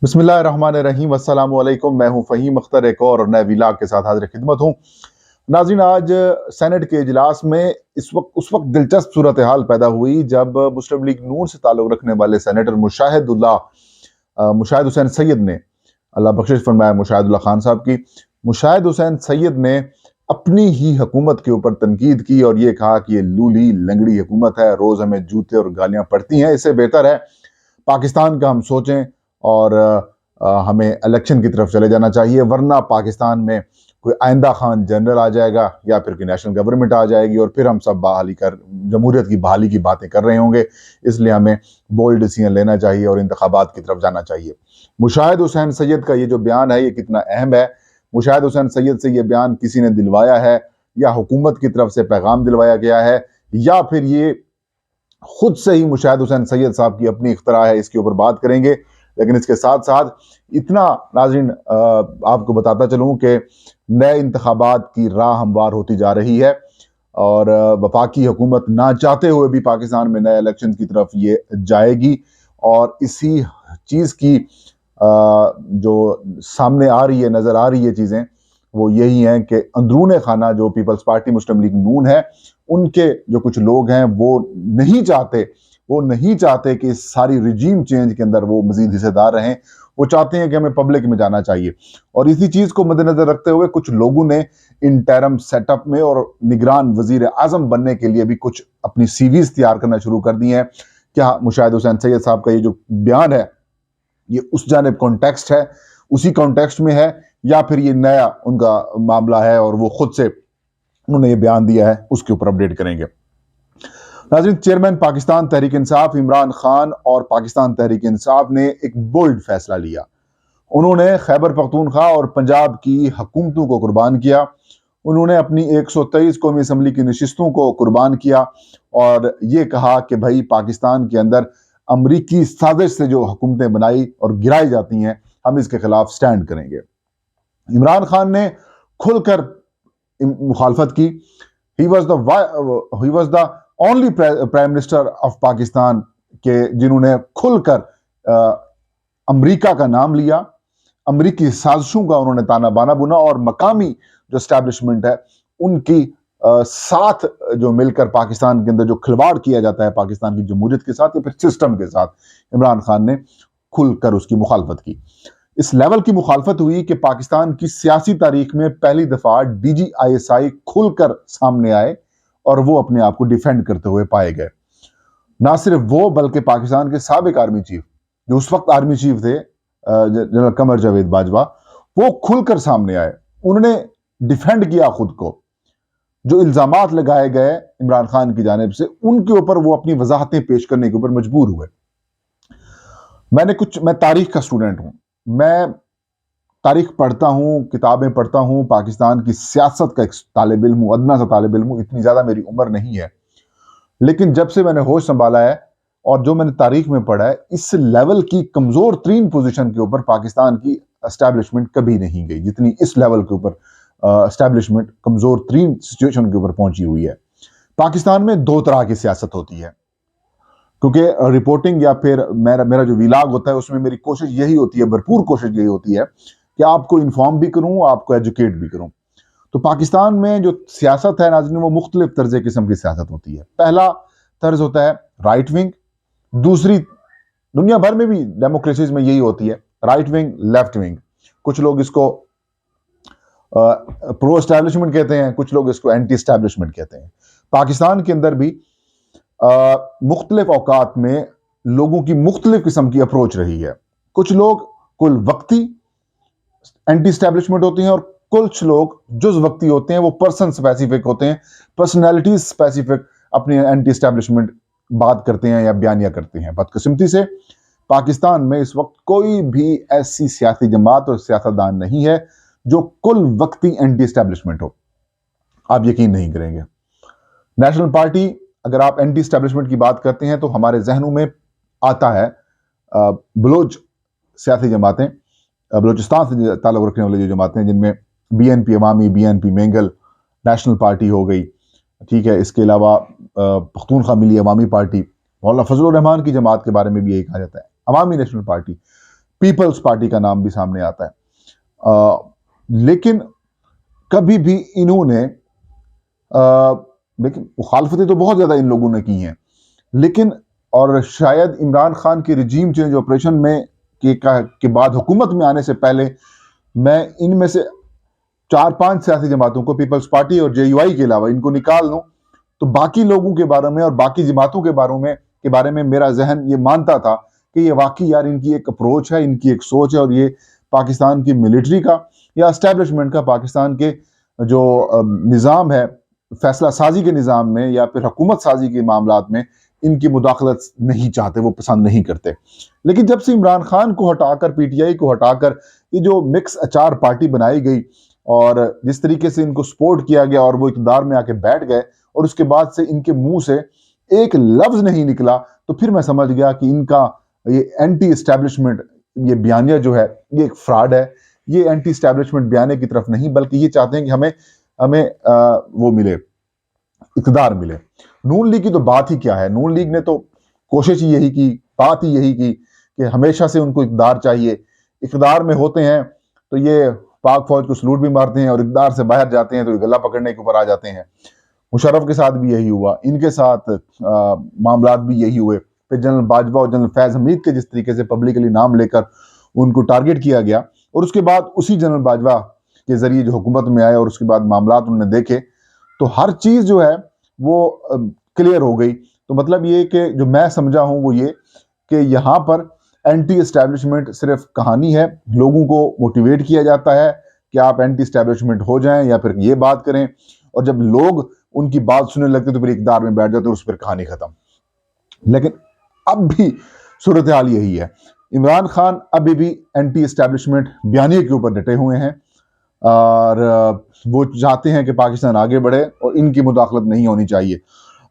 बिस्मिल्लाहिर्रहमानिर्रहीम अस्सलाम वालेकुम। मैं हूं फ़हीम अख्तर, एक और नए व्लॉग के साथ हाजिर खिदमत हूं। नाज़रीन, आज सेनेट के इजलास में उस वक्त दिलचस्प सूरत हाल पैदा हुई जब मुस्लिम लीग नून से ताल्लुक़ रखने वाले सेनेटर मुशाहिद हुसैन सैयद ने, अल्लाह बख्शिश फरमाए मुशाहिदुल्लाह खान साहब की, मुशाहिद हुसैन सैयद ने अपनी ही हुकूमत के ऊपर तनकीद की और ये कहा कि ये लूली लंगड़ी हुकूमत है, रोज़ हमें जूते और गालियां पड़ती हैं, इससे बेहतर है पाकिस्तान का हम सोचें और हमें इलेक्शन की तरफ चले जाना चाहिए, वरना पाकिस्तान में कोई आइंदा खान जनरल आ जाएगा या फिर कोई नेशनल गवर्नमेंट आ जाएगी और फिर हम सब बहाली कर जमहूरियत की बहाली की बातें कर रहे होंगे। इसलिए हमें बोल्ड डिसीजन लेना चाहिए और इंतखाबात की तरफ जाना चाहिए। मुशाहिद हुसैन सैयद का ये जो बयान है, ये कितना अहम है। मुशाहिद हुसैन सैयद से ये बयान किसी ने दिलवाया है या हुकूमत की तरफ से पैगाम दिलवाया गया है या फिर ये खुद से ही मुशाहिद हुसैन सैयद साहब की अपनी इख्तरा है, इसके ऊपर बात करेंगे। लेकिन इसके साथ साथ इतना नाज़रीन आपको बताता चलूं कि नए इंतखाबात की राह हमवार होती जा रही है और वफाकी हुकूमत ना चाहते हुए भी पाकिस्तान में नए इलेक्शन की तरफ ये जाएगी। और इसी चीज़ की जो सामने आ रही है, नज़र आ रही है चीज़ें, वो यही हैं कि अंदरून खाना जो पीपल्स पार्टी मुस्लिम लीग नून है, उनके जो कुछ लोग हैं वो नहीं चाहते कि इस सारी रिजीम चेंज के अंदर वो मजीद हिस्सेदार रहें। वो चाहते हैं कि हमें पब्लिक में जाना चाहिए और इसी चीज़ को मद्देनजर रखते हुए कुछ लोगों ने इंटरम सेटअप में और निगरान वजीर आजम बनने के लिए भी कुछ अपनी सीवीज तैयार करना शुरू कर दी हैं। क्या मुशाहिद हुसैन सैयद साहब का ये जो बयान है, ये उस जानिब कॉन्टेक्स्ट है, उसी कॉन्टेक्स्ट में है, या फिर ये नया उनका मामला है और वो खुद से उन्होंने ये बयान दिया है, उसके ऊपर अपडेट करेंगे। नाज़रीन, चेयरमैन पाकिस्तान तहरीक इंसाफ इमरान खान और पाकिस्तान तहरीक इंसाफ ने एक बोल्ड फैसला लिया। उन्होंने खैबर पख्तूनख्वा और पंजाब की हुकूमतों को कुर्बान किया। उन्होंने अपनी 123 कौमी असम्बली की नशिस्तों को कुर्बान किया और ये कहा कि भाई पाकिस्तान के अंदर अमरीकी साजिश से जो हुकूमतें बनाई और गिराई जाती हैं, हम इसके खिलाफ स्टैंड करेंगे। इमरान खान ने खुलकर मुखालफत की। He was the only prime minister of Pakistan के जिन्होंने खुलकर अमेरिका का नाम लिया, अमेरिकी साजिशों का उन्होंने ताना बाना बुना और मकामी जो एस्टैब्लिशमेंट है उनकी साथ जो मिलकर पाकिस्तान के अंदर जो खिलवाड़ किया जाता है पाकिस्तान की जमहूरियत के साथ या फिर सिस्टम के साथ, इमरान खान ने खुलकर उसकी मुखालफत की। इस लेवल की मुखालफत हुई कि पाकिस्तान की सियासी तारीख में पहली दफा DGISI खुलकर सामने आए और वो अपने आप को डिफेंड करते हुए पाए गए। ना सिर्फ वो बल्कि पाकिस्तान के साबिक आर्मी चीफ, जो उस वक्त आर्मी चीफ थे, जनरल कमर जावेद बाजवा, वो खुलकर सामने आए। उन्होंने डिफेंड किया खुद को। जो इल्जामात लगाए गए इमरान खान की जानिब से, उनके ऊपर वो अपनी वजाहतें पेश करने के ऊपर मजबूर हुए। मैं तारीख का स्टूडेंट हूं, मैं तारीख पढ़ता हूं, किताबें पढ़ता हूं, पाकिस्तान की सियासत का एक तालिब इल्म हूं, अदना सा तालिब इल्म हूं, इतनी ज्यादा मेरी उम्र नहीं है। लेकिन जब से मैंने होश संभाला है और जो मैंने तारीख में पढ़ा है, इस लेवल की कमजोर तरीन पोजीशन के ऊपर पाकिस्तान की एस्टैब्लिशमेंट कभी नहीं गई जितनी इस लेवल के ऊपर एस्टैब्लिशमेंट कमजोर तरीन सिचुएशन के ऊपर पहुंची हुई है। पाकिस्तान में दो तरह की सियासत होती है, क्योंकि रिपोर्टिंग या फिर मेरा जो व्लॉग होता है उसमें मेरी कोशिश यही होती है, भरपूर कोशिश यही होती है कि आपको इन्फॉर्म भी करूं, आपको एजुकेट भी करूं। तो पाकिस्तान में जो सियासत है नाज़रीन, वो मुख्तलिफ तर्ज किस्म की सियासत होती है। पहला तर्ज होता है राइट विंग, दूसरी, दुनिया भर में भी डेमोक्रेसीज में यही होती है, राइट विंग लेफ्ट विंग। कुछ लोग इसको प्रो एस्टैब्लिशमेंट कहते हैं, कुछ लोग इसको एंटी एस्टैब्लिशमेंट कहते हैं। पाकिस्तान के अंदर भी मुख्तलिफ औकात में लोगों की मुख्तलिफ किस्म की अप्रोच रही है। कुछ लोग कुल वक्ती एंटी एस्टैब्लिशमेंट होती हैं और कुछ लोग जुज वक्ती होते हैं, वो पर्सन स्पेसिफिक होते हैं, पर्सनैलिटीज स्पेसिफिक अपनी एंटी एस्टैब्लिशमेंट बात करते हैं या बयानिया करते हैं। बदकिस्मती से पाकिस्तान में इस वक्त कोई भी ऐसी सियासी जमात और सियासतदान नहीं है जो कुल वक्ती एंटी एस्टैब्लिशमेंट हो। आप यकीन नहीं करेंगे, नेशनल पार्टी, अगर आप एंटी एस्टैब्लिशमेंट की बात करते हैं तो हमारे जहनों में आता है बलोच सियासी जमातें, बलोचिस्तान से ताल्लुक़ रखने वाली जो जमातें, जिनमें BNP अवामी, BNP मेंगल, नेशनल पार्टी हो गई, ठीक है। इसके अलावा पख्तूनख्वा मिली अवामी पार्टी, मौलाना फजलुर रहमान की जमात के बारे में भी यही कहा जाता है, अवामी नेशनल पार्टी। पीपल्स पार्टी का नाम भी सामने आता है। लेकिन कभी भी इन्होंने लेकिन मुखालफतें तो बहुत ज्यादा इन लोगों ने की हैं, लेकिन और शायद इमरान खान की रिजीम चेंज ऑपरेशन में के बाद हुकूमत में आने से पहले मैं इनमें से 4-5 सियासी जमातों को, पीपल्स पार्टी और जेयूआई के अलावा, इनको निकाल दूं तो बाकी लोगों के बारे में और बाकी जमातों के बारे में मेरा जहन ये मानता था कि ये वाकई यार इनकी एक अप्रोच है, इनकी एक सोच है, और ये पाकिस्तान की मिलिट्री का या एस्टेब्लिशमेंट का, पाकिस्तान के जो निज़ाम है, फैसला साजी के निज़ाम में या फिर हुकूमत साजी के मामलात में इनकी मुदाखलत नहीं चाहते, वो पसंद नहीं करते। लेकिन जब से इमरान खान को हटाकर, पीटीआई को हटाकर ये जो मिक्स अचार पार्टी बनाई गई और जिस तरीके से इनको सपोर्ट किया गया और वो इक़्तिदार में आके बैठ गए और उसके बाद से इनके मुंह से एक लफ्ज नहीं निकला, तो फिर मैं समझ गया कि इनका ये एंटी एस्टैब्लिशमेंट ये बयानिया जो है ये एक फ्रॉड है। ये एंटी एस्टैब्लिशमेंट बयाने की तरफ नहीं, बल्कि ये चाहते हैं कि हमें हमें वो मिले, इक़्तिदार मिले। नून लीग की तो बात ही क्या है, नून लीग ने तो कोशिश ही यही की, बात ही यही की कि हमेशा से उनको इक़्तिदार चाहिए। इक़्तिदार में होते हैं तो ये पाक फौज को सलूट भी मारते हैं और इक़्तिदार से बाहर जाते हैं तो गला पकड़ने के ऊपर आ जाते हैं। मुशर्रफ के साथ भी यही हुआ, इनके साथ मामलात भी यही हुए। फिर जनरल बाजवा और जनरल फैज हमीद के जिस तरीके से पब्लिकली नाम लेकर उनको टारगेट किया गया और उसके बाद उसी जनरल बाजवा के जरिए जो हुकूमत में आए और उसके बाद मामलात उन्होंने देखे तो हर चीज जो है वो क्लियर हो गई। तो मतलब ये कि जो मैं समझा हूं वो ये कि यहाँ पर एंटी एस्टैब्लिशमेंट सिर्फ कहानी है, लोगों को मोटिवेट किया जाता है कि आप एंटी एस्टैब्लिशमेंट हो जाएं या फिर ये बात करें, और जब लोग उनकी बात सुनने लगते तो फिर इक़्तिदार में बैठ जाते और उस पर कहानी खत्म। लेकिन अब भी सूरत हाल यही है, इमरान खान अभी भी एंटी एस्टैब्लिशमेंट बयानी के ऊपर डटे हुए हैं और वो चाहते हैं कि पाकिस्तान आगे बढ़े और इनकी मुदाखलत नहीं होनी चाहिए।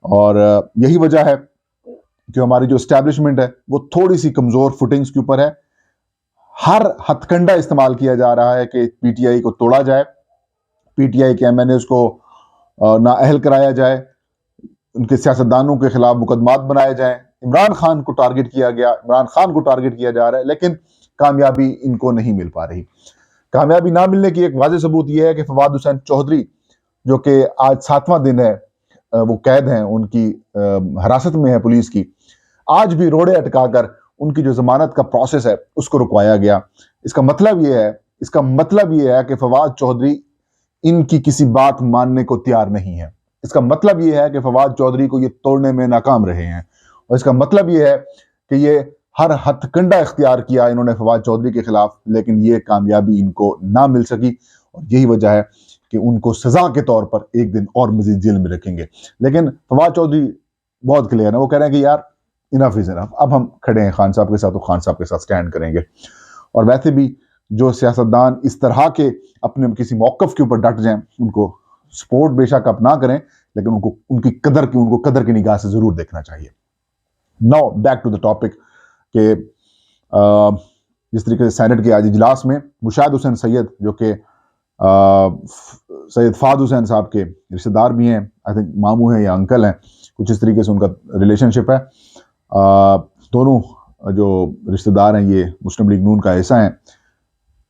और यही वजह है कि हमारी जो एस्टैब्लिशमेंट है वो थोड़ी सी कमजोर फुटिंग्स के ऊपर है। हर हथकंडा इस्तेमाल किया जा रहा है कि पीटीआई को तोड़ा जाए, पीटीआई के एमएनएस को नाअहल कराया जाए, उनके सियासतदानों के खिलाफ मुकदमात बनाए जाए। इमरान खान को टारगेट किया गया, इमरान खान को टारगेट किया जा रहा है, लेकिन कामयाबी इनको नहीं मिल पा रही। कामयाबी ना मिलने की एक वाज़ेह सबूत यह है कि फवाद हुसैन चौधरी जो कि आज 7वां दिन है वो कैद हैं, उनकी हिरासत में है पुलिस की, आज भी रोड़े अटकाकर उनकी जो जमानत का प्रोसेस है उसको रुकवाया गया। इसका मतलब ये है कि फवाद चौधरी इनकी किसी बात मानने को तैयार नहीं है। इसका मतलब ये है कि फवाद चौधरी को ये तोड़ने में नाकाम रहे हैं और इसका मतलब ये है कि ये हर हथकंडा इख्तियार किया इन्होंने फवाद चौधरी के खिलाफ, लेकिन ये कामयाबी इनको ना मिल सकी और यही वजह है कि उनको सजा के तौर पर एक दिन और मजीद जेल में रखेंगे। लेकिन फवाद चौधरी बहुत क्लियर है, वो कह रहे हैं कि यार इनफ इज इनफ, अब हम खड़े हैं खान साहब के साथ, तो खान साहब के साथ स्टैंड करेंगे। और वैसे भी जो सियासतदान इस तरह के अपने किसी मौकफ के ऊपर डट जाएं, उनको सपोर्ट बेशक आप ना करें, लेकिन उनको कदर की निगाह से जरूर देखना चाहिए। Now back to the topic के जिस तरीके से सेनेट के आज इजलास में मुशाहिद हुसैन सैयद, जो कि सैयद फाद हुसैन साहब के रिश्तेदार भी हैं, आई थिंक मामू हैं या अंकल हैं, कुछ इस तरीके से उनका रिलेशनशिप है। दोनों जो रिश्तेदार हैं ये मुस्लिम लीग नून का हिस्सा हैं,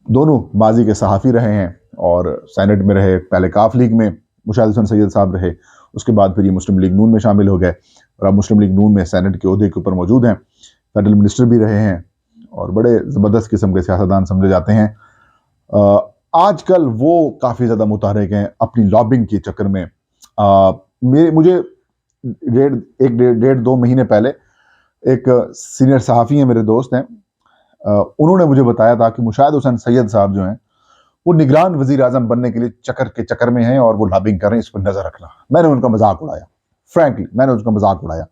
दोनों माजी के सहाफ़ी रहे हैं और सेनेट में रहे। पहले काफ लीग में मुशाहिद हुसैन सैयद साहब रहे, उसके बाद फिर ये मुस्लिम लीग नून में शामिल हो गए और अब मुस्लिम लीग नून में सेनेट के ओहदे के ऊपर मौजूद हैं, फेडरल मिनिस्टर भी रहे हैं और बड़े ज़बरदस्त किस्म के सियासतदान समझे जाते हैं। आजकल वो काफ़ी ज़्यादा मुतहरिक हैं अपनी लॉबिंग के चक्कर में। मुझे डेढ़ 2 महीने पहले एक सीनियर सहाफ़ी हैं, मेरे दोस्त हैं, उन्होंने मुझे बताया था कि मुशाहिद हुसैन सैयद साहब जो हैं वो निगरान वज़ीर आज़म बनने के लिए चक्कर में हैं और वो लॉबिंग कर रहे हैं, इस पर नज़र रखना। मैंने उनका मजाक उड़ाया, फ्रैंकली मैंने उसका मजाक उड़ाया।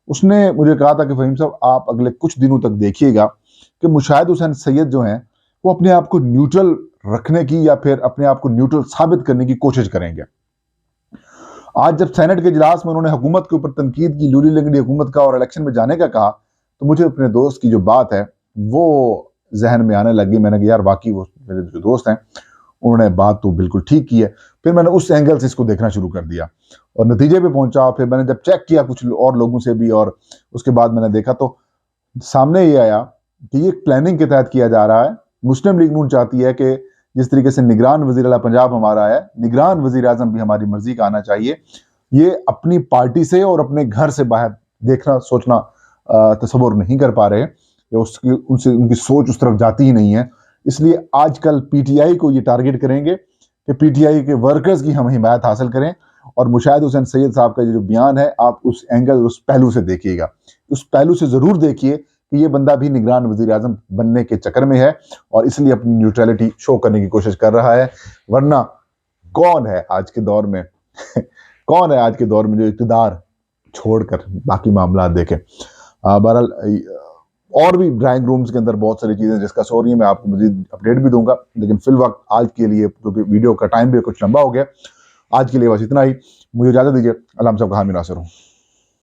उसने मुझे कहा था कि फ़हीम साहब आप अगले कुछ दिनों तक देखिएगा कि मुशाहिद हुसैन सैयद जो हैं वो अपने आप को न्यूट्रल रखने की या फिर अपने आप को न्यूट्रल साबित करने की कोशिश करेंगे। आज जब सेनेट के इजलास में उन्होंने हुकूमत के ऊपर तनकीद की, लूली लंगड़ी हुकूमत का और इलेक्शन में जाने का कहा, तो मुझे अपने दोस्त की जो बात है वो जहन में आने लगी। मैंने कहा यार वाकई वो मेरे जो दोस्त हैं उन्होंने बात तो बिल्कुल ठीक की है। फिर मैंने उस एंगल से इसको देखना शुरू कर दिया और नतीजे पे पहुंचा। फिर मैंने जब चेक किया कुछ और लोगों से भी और उसके बाद मैंने देखा तो सामने ये आया कि ये प्लानिंग के तहत किया जा रहा है। मुस्लिम लीग नून चाहती है कि जिस तरीके से निगरान वजीर आला पंजाब हमारा है, निगरान वजीर आजम भी हमारी मर्जी का आना चाहिए। ये अपनी पार्टी से और अपने घर से बाहर देखना सोचना तस्वुर नहीं कर पा रहे, या उसकी उनसे उनकी सोच उस तरफ जाती ही नहीं है। इसलिए आजकल पीटीआई को ये टारगेट करेंगे कि पीटीआई के वर्कर्स की हम हिमायत हासिल करें। और मुशाहिद हुसैन सैयद साहब का जो बयान है, आप उस एंगल, उस पहलू से देखिएगा, उस पहलू से जरूर देखिए कि ये बंदा भी निगरान वजीर आजम बनने के चक्कर में है और इसलिए अपनी न्यूट्रलिटी शो करने की कोशिश कर रहा है। वरना कौन है आज के दौर में कौन है आज के दौर में जो इक़्तिदार छोड़कर बाकी मामला देखे। बहरहाल और भी ड्राइंग रूम्स के अंदर बहुत सारी चीजें डिस्कस हो रही हैं, मैं आपको मजीद अपडेट भी दूंगा, लेकिन फिल वक्त आज के लिए, क्योंकि वीडियो का टाइम भी कुछ लंबा हो गया, आज के लिए बस इतना ही। मुझे इजाजत दीजिए। अल्लाह हम सबका हामी नासिर हो।